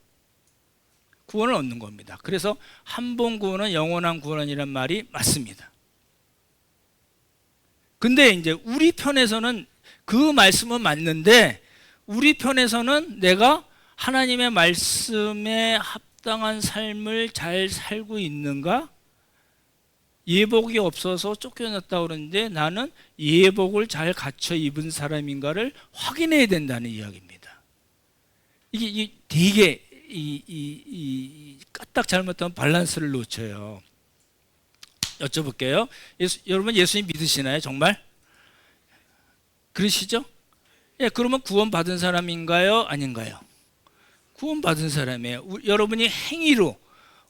구원을 얻는 겁니다. 그래서 한 번 구원은 영원한 구원이란 말이 맞습니다. 근데 이제 우리 편에서는 그 말씀은 맞는데 우리 편에서는 내가 하나님의 말씀에 합당한 삶을 잘 살고 있는가? 예복이 없어서 쫓겨났다 그러는데 나는 예복을 잘 갖춰 입은 사람인가를 확인해야 된다는 이야기입니다. 이게 되게 까딱 잘못하면 밸런스를 놓쳐요. 여쭤볼게요. 여러분 예수님 믿으시나요? 정말? 그러시죠? 예, 그러면 구원받은 사람인가요? 아닌가요? 구원받은 사람이에요. 여러분이 행위로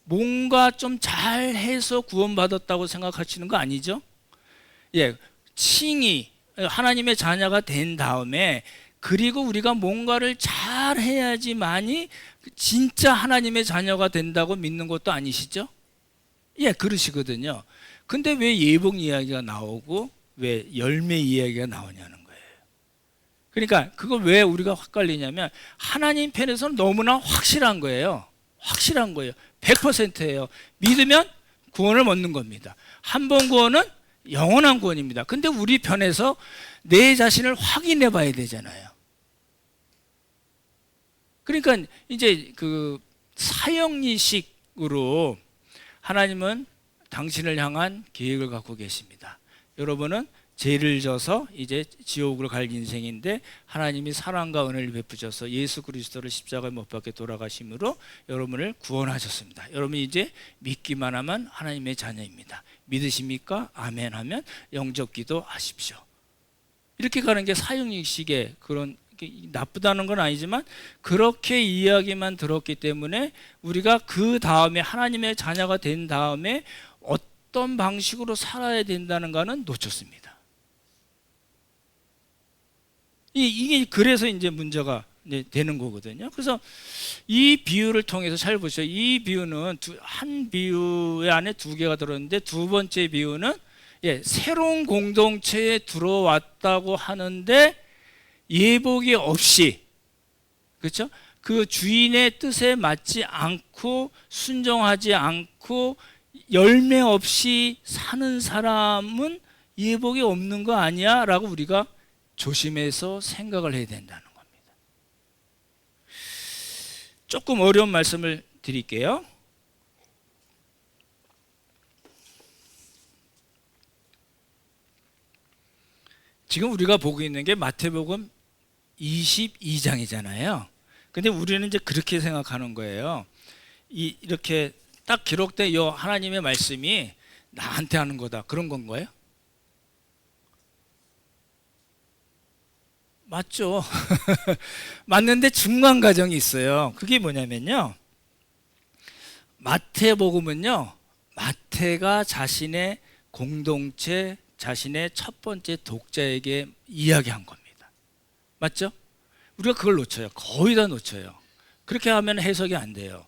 뭔가 좀 잘해서 구원받았다고 생각하시는 거 아니죠? 예, 칭의 하나님의 자녀가 된 다음에 그리고 우리가 뭔가를 잘해야지만이 진짜 하나님의 자녀가 된다고 믿는 것도 아니시죠? 예, 그러시거든요. 근데 왜 예복 이야기가 나오고 왜 열매 이야기가 나오냐는 거예요. 그러니까 그걸 왜 우리가 헷갈리냐면 하나님 편에서는 너무나 확실한 거예요. 확실한 거예요. 100%예요. 믿으면 구원을 얻는 겁니다. 한 번 구원은 영원한 구원입니다. 근데 우리 편에서 내 자신을 확인해 봐야 되잖아요. 그러니까 이제 그 사형리식으로 하나님은 당신을 향한 계획을 갖고 계십니다. 여러분은 죄를 져서 이제 지옥으로 갈 인생인데 하나님이 사랑과 은혜를 베푸셔서 예수 그리스도를 십자가에 못 박게 돌아가심으로 여러분을 구원하셨습니다. 여러분이 이제 믿기만 하면 하나님의 자녀입니다. 믿으십니까? 아멘 하면 영접기도 하십시오. 이렇게 가는 게 사형식의 그런, 나쁘다는 건 아니지만 그렇게 이야기만 들었기 때문에 우리가 그 다음에 하나님의 자녀가 된 다음에 어떤 방식으로 살아야 된다는가는 놓쳤습니다. 이게 그래서 이제 문제가 이제 되는 거거든요. 그래서 이 비유를 통해서 잘 보시죠. 이 비유는 한 비유 안에 두 개가 들었는데 두 번째 비유는 새로운 공동체에 들어왔다고 하는데 예복이 없이, 그렇죠? 그 주인의 뜻에 맞지 않고 순종하지 않고 열매 없이 사는 사람은 예복이 없는 거 아니야? 라고 우리가 조심해서 생각을 해야 된다는 겁니다. 조금 어려운 말씀을 드릴게요. 지금 우리가 보고 있는 게 마태복음 22장이잖아요. 근데 우리는 이제 그렇게 생각하는 거예요. 이렇게 딱 기록된 이 하나님의 말씀이 나한테 하는 거다, 그런 건가요? 맞죠. 맞는데 중간 과정이 있어요. 그게 뭐냐면요, 마태복음은요, 마태가 자신의 공동체, 자신의 첫 번째 독자에게 이야기한 겁니다. 맞죠? 우리가 그걸 놓쳐요. 거의 다 놓쳐요. 그렇게 하면 해석이 안 돼요.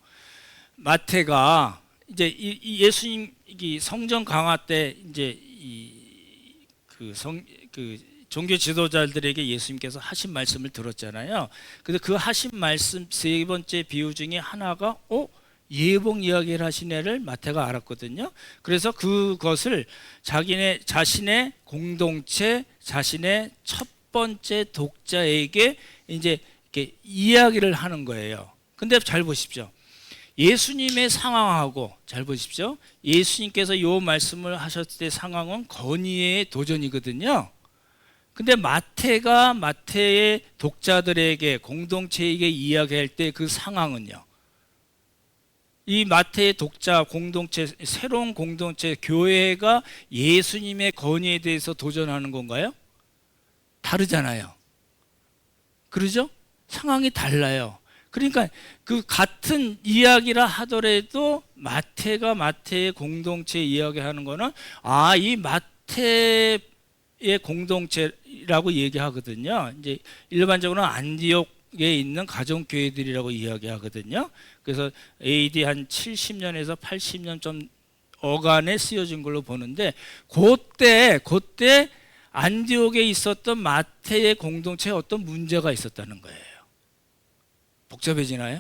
마태가 이제 이 예수님 성전 강화 때 이제 종교 지도자들에게 예수님께서 하신 말씀을 들었잖아요. 근데 그 하신 말씀 세 번째 비유 중에 하나가 예복 이야기를 하신 애를 마태가 알았거든요. 그래서 그것을 자신의 공동체, 자신의 첫 번째 독자에게 이제 이렇게 이야기를 하는 거예요. 근데 잘 보십시오. 예수님의 상황하고 잘 보십시오. 예수님께서 이 말씀을 하셨을 때 상황은 건의의 도전이거든요. 근데 마태가 마태의 독자들에게 공동체에게 이야기할 때 그 상황은요. 이 마태의 독자 공동체, 새로운 공동체 교회가 예수님의 건의에 대해서 도전하는 건가요? 다르잖아요. 그러죠? 상황이 달라요. 그러니까 그 같은 이야기라 하더라도 마태가 마태의 공동체 이야기하는 거는 이 마태의 공동체라고 얘기하거든요. 이제 일반적으로는 안디옥에 있는 가정교회들이라고 이야기하거든요. 그래서 AD 한 70년에서 80년 좀 어간에 쓰여진 걸로 보는데 그때 안디옥에 있었던 마태의 공동체에 어떤 문제가 있었다는 거예요. 복잡해지나요?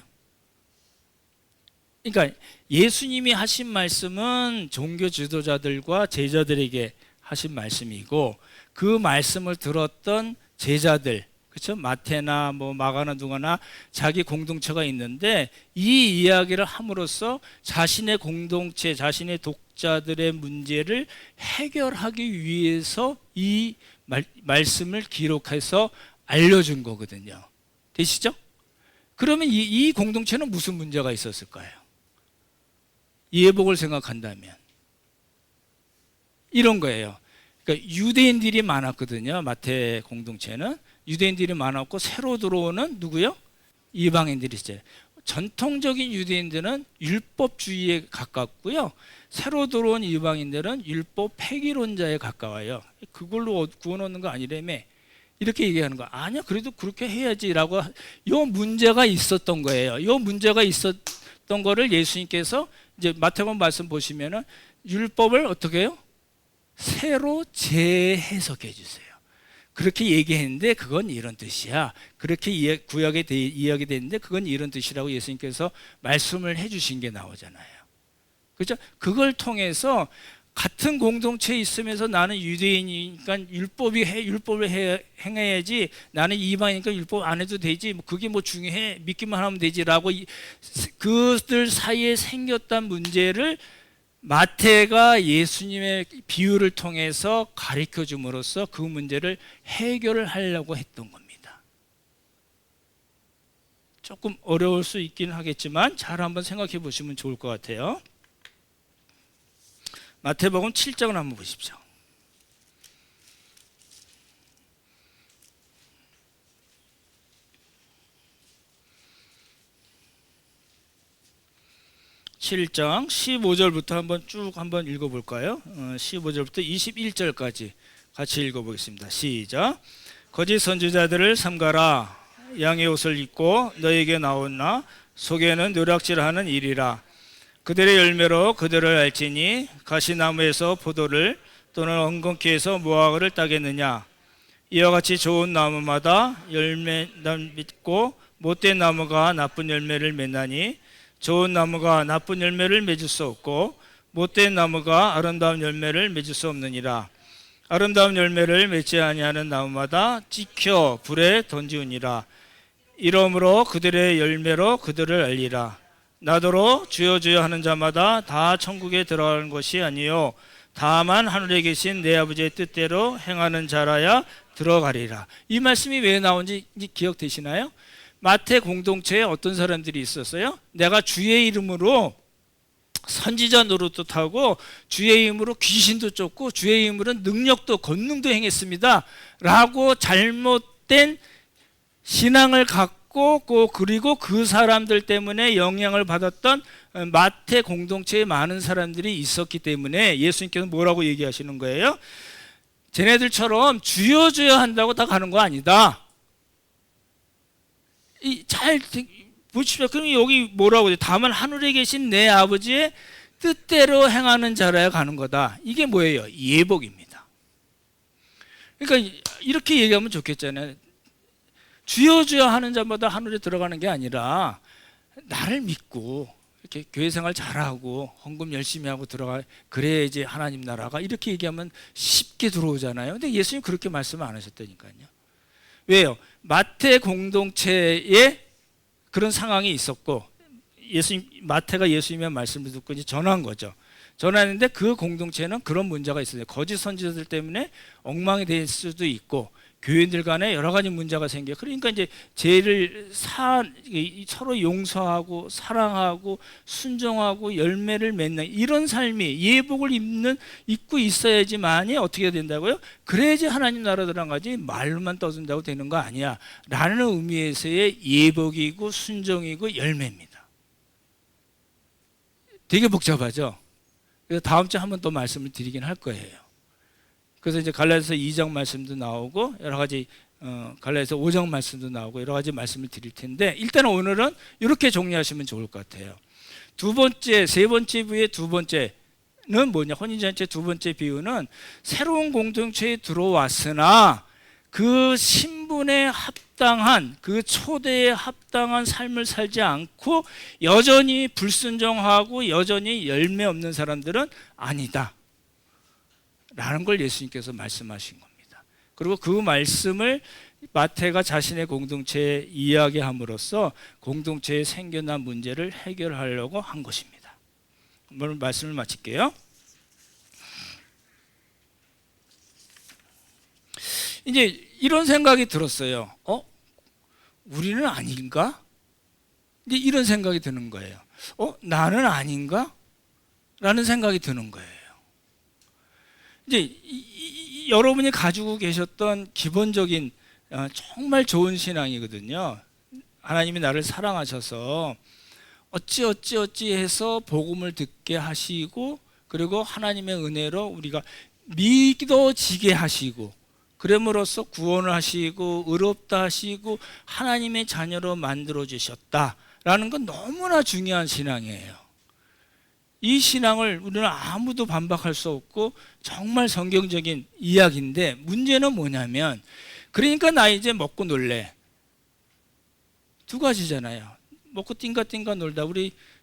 그러니까 예수님이 하신 말씀은 종교 지도자들과 제자들에게 하신 말씀이고 그 말씀을 들었던 제자들, 그렇죠? 마태나 뭐 마가나 누가나 자기 공동체가 있는데 이 이야기를 함으로써 자신의 공동체, 자신의 독자들의 문제를 해결하기 위해서 이 말씀을 기록해서 알려준 거거든요. 되시죠? 그러면 이 공동체는 무슨 문제가 있었을까요? 예복을 생각한다면 이런 거예요. 그러니까 유대인들이 많았거든요. 마태 공동체는 유대인들이 많았고 새로 들어오는 누구요? 이방인들이 있어요. 전통적인 유대인들은 율법주의에 가깝고요. 새로 들어온 이방인들은 율법 폐기론자에 가까워요. 그걸로 구원하는 거 아니라며 이렇게 얘기하는 거 아니야. 그래도 그렇게 해야지라고 요 문제가 있었던 거예요. 요 문제가 있었던 거를 예수님께서 이제 마태복음 말씀 보시면은 율법을 어떻게 해요? 새로 재해석해 주세요. 그렇게 얘기했는데 그건 이런 뜻이야. 그렇게 구약에 이야기됐는데 그건 이런 뜻이라고 예수님께서 말씀을 해주신 게 나오잖아요. 그렇죠? 그걸 통해서 같은 공동체에 있으면서 나는 유대인이니까 율법을 행해야지, 나는 이방이니까 율법 안 해도 되지, 그게 뭐 중요해, 믿기만 하면 되지라고 그들 사이에 생겼던 문제를 마태가 예수님의 비유를 통해서 가르쳐 줌으로써 그 문제를 해결을 하려고 했던 겁니다. 조금 어려울 수 있긴 하겠지만 잘 한번 생각해 보시면 좋을 것 같아요. 마태복음 7장을 한번 보십시오. (7장) 15절부터 한번 쭉 한번 읽어볼까요? 15절부터 21절까지 같이 읽어보겠습니다. 시작. 거짓 선지자들을 삼가라. 양의 옷을 입고 너에게 나오나 속에는 노략질하는 일이라. 그들의 열매로 그들을 알지니 가시나무에서 포도를 또는 엉겅퀴에서 무화과를 따겠느냐. 이와 같이 좋은 나무마다 열매를 맺고 못된 나무가 나쁜 열매를 맺나니 좋은 나무가 나쁜 열매를 맺을 수 없고 못된 나무가 아름다운 열매를 맺을 수 없느니라. 아름다운 열매를 맺지 아니하는 나무마다 찍혀 불에 던지우니라. 이러므로 그들의 열매로 그들을 알리라. 나더러 주여 주여 하는 자마다 다 천국에 들어가는 것이 아니요 다만 하늘에 계신 내 아버지의 뜻대로 행하는 자라야 들어가리라. 이 말씀이 왜 나온지 기억되시나요? 마태 공동체에 어떤 사람들이 있었어요? 내가 주의 이름으로 선지자 노릇도 타고 주의 이름으로 귀신도 쫓고 주의 이름으로 능력도 권능도 행했습니다 라고 잘못된 신앙을 갖고 그리고 그 사람들 때문에 영향을 받았던 마태 공동체에 많은 사람들이 있었기 때문에 예수님께서 뭐라고 얘기하시는 거예요? 쟤네들처럼 주여 주여 한다고 다 가는 거 아니다. 잘 보십시오. 그럼 여기 뭐라고 해요? 다만 하늘에 계신 내 아버지의 뜻대로 행하는 자라야 가는 거다. 이게 뭐예요? 예복입니다. 그러니까 이렇게 얘기하면 좋겠잖아요. 주여 주여 하는 자마다 하늘에 들어가는 게 아니라 나를 믿고 이렇게 교회 생활 잘하고 헌금 열심히 하고 들어가, 그래야지 하나님 나라가, 이렇게 얘기하면 쉽게 들어오잖아요. 근데 예수님 그렇게 말씀 안 하셨다니까요. 왜요? 마태 공동체에 그런 상황이 있었고 마태가 예수님의 말씀을 듣고 이제 전한 거죠. 전하는데 그 공동체는 그런 문제가 있어요. 거짓 선지자들 때문에 엉망이 될 수도 있고 교인들 간에 여러 가지 문제가 생겨요. 그러니까 이제 죄를 서로 용서하고 사랑하고 순종하고 열매를 맺는 이런 삶이 예복을 입고 있어야지만이 어떻게 된다고요? 그래야지 하나님 나라 들어가지 말로만 떠든다고 되는 거 아니야 라는 의미에서의 예복이고 순종이고 열매입니다. 되게 복잡하죠? 그래서 다음 주에 한 번 더 말씀을 드리긴 할 거예요. 그래서 이제 갈라디아서 2장 말씀도 나오고 여러 가지 갈라디아서 5장 말씀도 나오고 여러 가지 말씀을 드릴 텐데 일단 오늘은 이렇게 정리하시면 좋을 것 같아요. 세 번째 비유의 두 번째는 뭐냐? 혼인잔치의 두 번째 비유는 새로운 공동체에 들어왔으나 그 신분에 합당한 그 초대에 합당한 삶을 살지 않고 여전히 불순종하고 여전히 열매 없는 사람들은 아니다 라는 걸 예수님께서 말씀하신 겁니다. 그리고 그 말씀을 마태가 자신의 공동체에 이야기함으로써 공동체에 생겨난 문제를 해결하려고 한 것입니다. 오늘 말씀을 마칠게요. 이제 이런 생각이 들었어요. 우리는 아닌가? 이제 이런 생각이 드는 거예요. 나는 아닌가? 라는 생각이 드는 거예요. 이제 여러분이 가지고 계셨던 기본적인 정말 좋은 신앙이거든요. 하나님이 나를 사랑하셔서 어찌 해서 복음을 듣게 하시고 그리고 하나님의 은혜로 우리가 믿어지게 하시고 그럼으로써 구원을 하시고 의롭다 하시고 하나님의 자녀로 만들어 주셨다라는 건 너무나 중요한 신앙이에요. 이 신앙을 우리는 아무도 반박할 수 없고 정말 성경적인 이야기인데 문제는 뭐냐면 그러니까 나 이제 먹고 놀래. 두 가지잖아요. 먹고 띵가띵가 놀다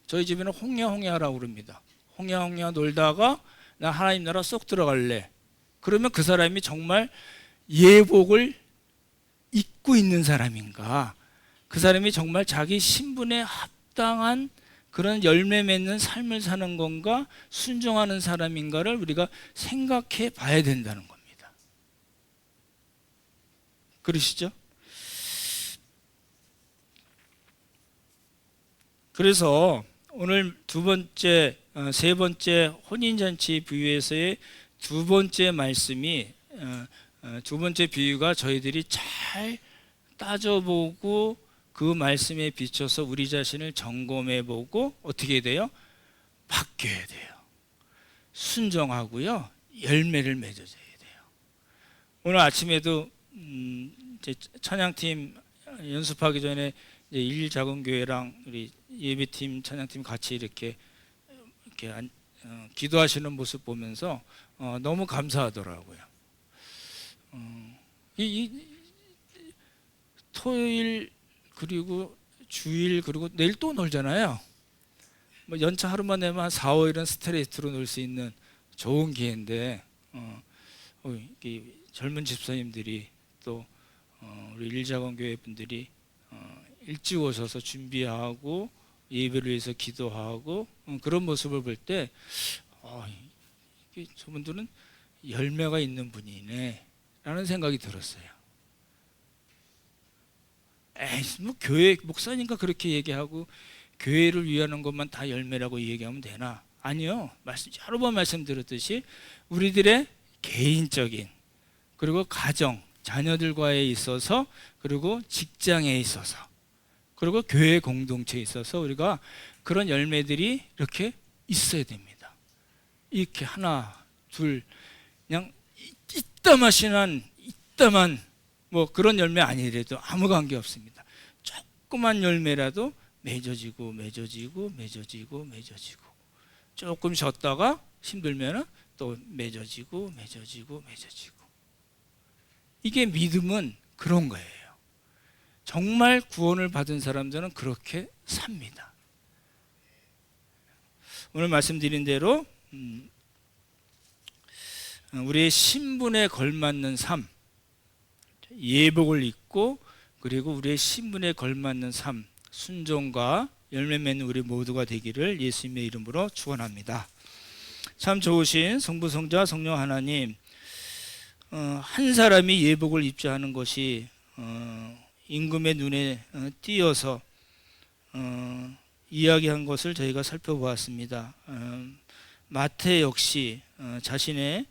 저희 집에는 홍야홍야라고 그럽니다. 홍야홍야 놀다가 나 하나님 나라 쏙 들어갈래. 그러면 그 사람이 정말 예복을 잊고 있는 사람인가? 그 사람이 정말 자기 신분에 합당한 그런 열매 맺는 삶을 사는 건가 순종하는 사람인가를 우리가 생각해 봐야 된다는 겁니다. 그러시죠? 그래서 오늘 세 번째 혼인잔치 비유에서의 두 번째 말씀이 두 번째 비유가 저희들이 잘 따져보고 그 말씀에 비춰서 우리 자신을 점검해보고 어떻게 돼요? 바뀌어야 돼요. 순종하고요. 열매를 맺어줘야 돼요. 오늘 아침에도 이제 찬양팀 연습하기 전에 이제 일작은교회랑 우리 예배팀 찬양팀 같이 이렇게 기도하시는 모습 보면서 너무 감사하더라고요. 토요일 그리고 주일 그리고 내일 또 놀잖아요. 뭐 연차 하루만 내면 한 4, 5일은 스트레이트로 놀 수 있는 좋은 기회인데 젊은 집사님들이 또 우리 일자건교회 분들이 일찍 오셔서 준비하고 예배를 위해서 기도하고 그런 모습을 볼 때 저분들은 열매가 있는 분이네 라는 생각이 들었어요. 뭐 교회 목사님과 그렇게 얘기하고 교회를 위하는 것만 다 열매라고 얘기하면 되나? 아니요. 여러 번 말씀드렸듯이 우리들의 개인적인 그리고 가정, 자녀들과에 있어서 그리고 직장에 있어서 그리고 교회 공동체에 있어서 우리가 그런 열매들이 이렇게 있어야 됩니다. 이렇게 하나, 둘 그냥 이따만 뭐 그런 열매 아니래도 아무 관계 없습니다. 조그만 열매라도 맺어지고 조금 쉬었다가 힘들면 또 맺어지고 이게 믿음은 그런 거예요. 정말 구원을 받은 사람들은 그렇게 삽니다. 오늘 말씀드린 대로 우리의 신분에 걸맞는 삶 예복을 입고 그리고 우리의 신분에 걸맞는 삶, 순종과 열매 맺는 우리 모두가 되기를 예수님의 이름으로 축원합니다. 참 좋으신 성부, 성자, 성령 하나님, 한 사람이 예복을 입자하는 것이 임금의 눈에 띄어서 이야기한 것을 저희가 살펴보았습니다. 마태 역시 자신의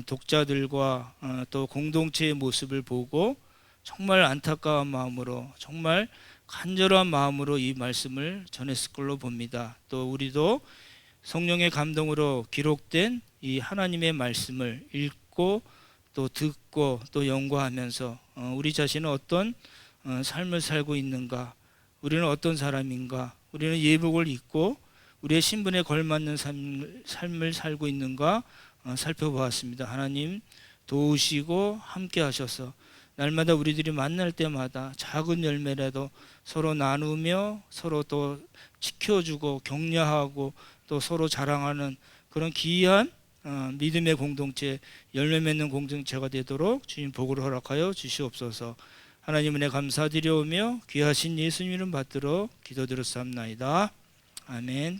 독자들과 또 공동체의 모습을 보고 정말 안타까운 마음으로, 정말 간절한 마음으로 이 말씀을 전했을 걸로 봅니다. 또 우리도 성령의 감동으로 기록된 이 하나님의 말씀을 읽고 또 듣고 또 연구하면서 우리 자신은 어떤 삶을 살고 있는가, 우리는 어떤 사람인가, 우리는 예복을 입고 우리의 신분에 걸맞는 삶을 살고 있는가 살펴보았습니다. 하나님 도우시고 함께 하셔서 날마다 우리들이 만날 때마다 작은 열매라도 서로 나누며 서로 또 지켜주고 격려하고 또 서로 자랑하는 그런 귀한 믿음의 공동체, 열매 맺는 공동체가 되도록 주님 복을 허락하여 주시옵소서. 하나님 은혜 감사드려오며 귀하신 예수님 이름 받들어 기도드렸사옵나이다. 아멘.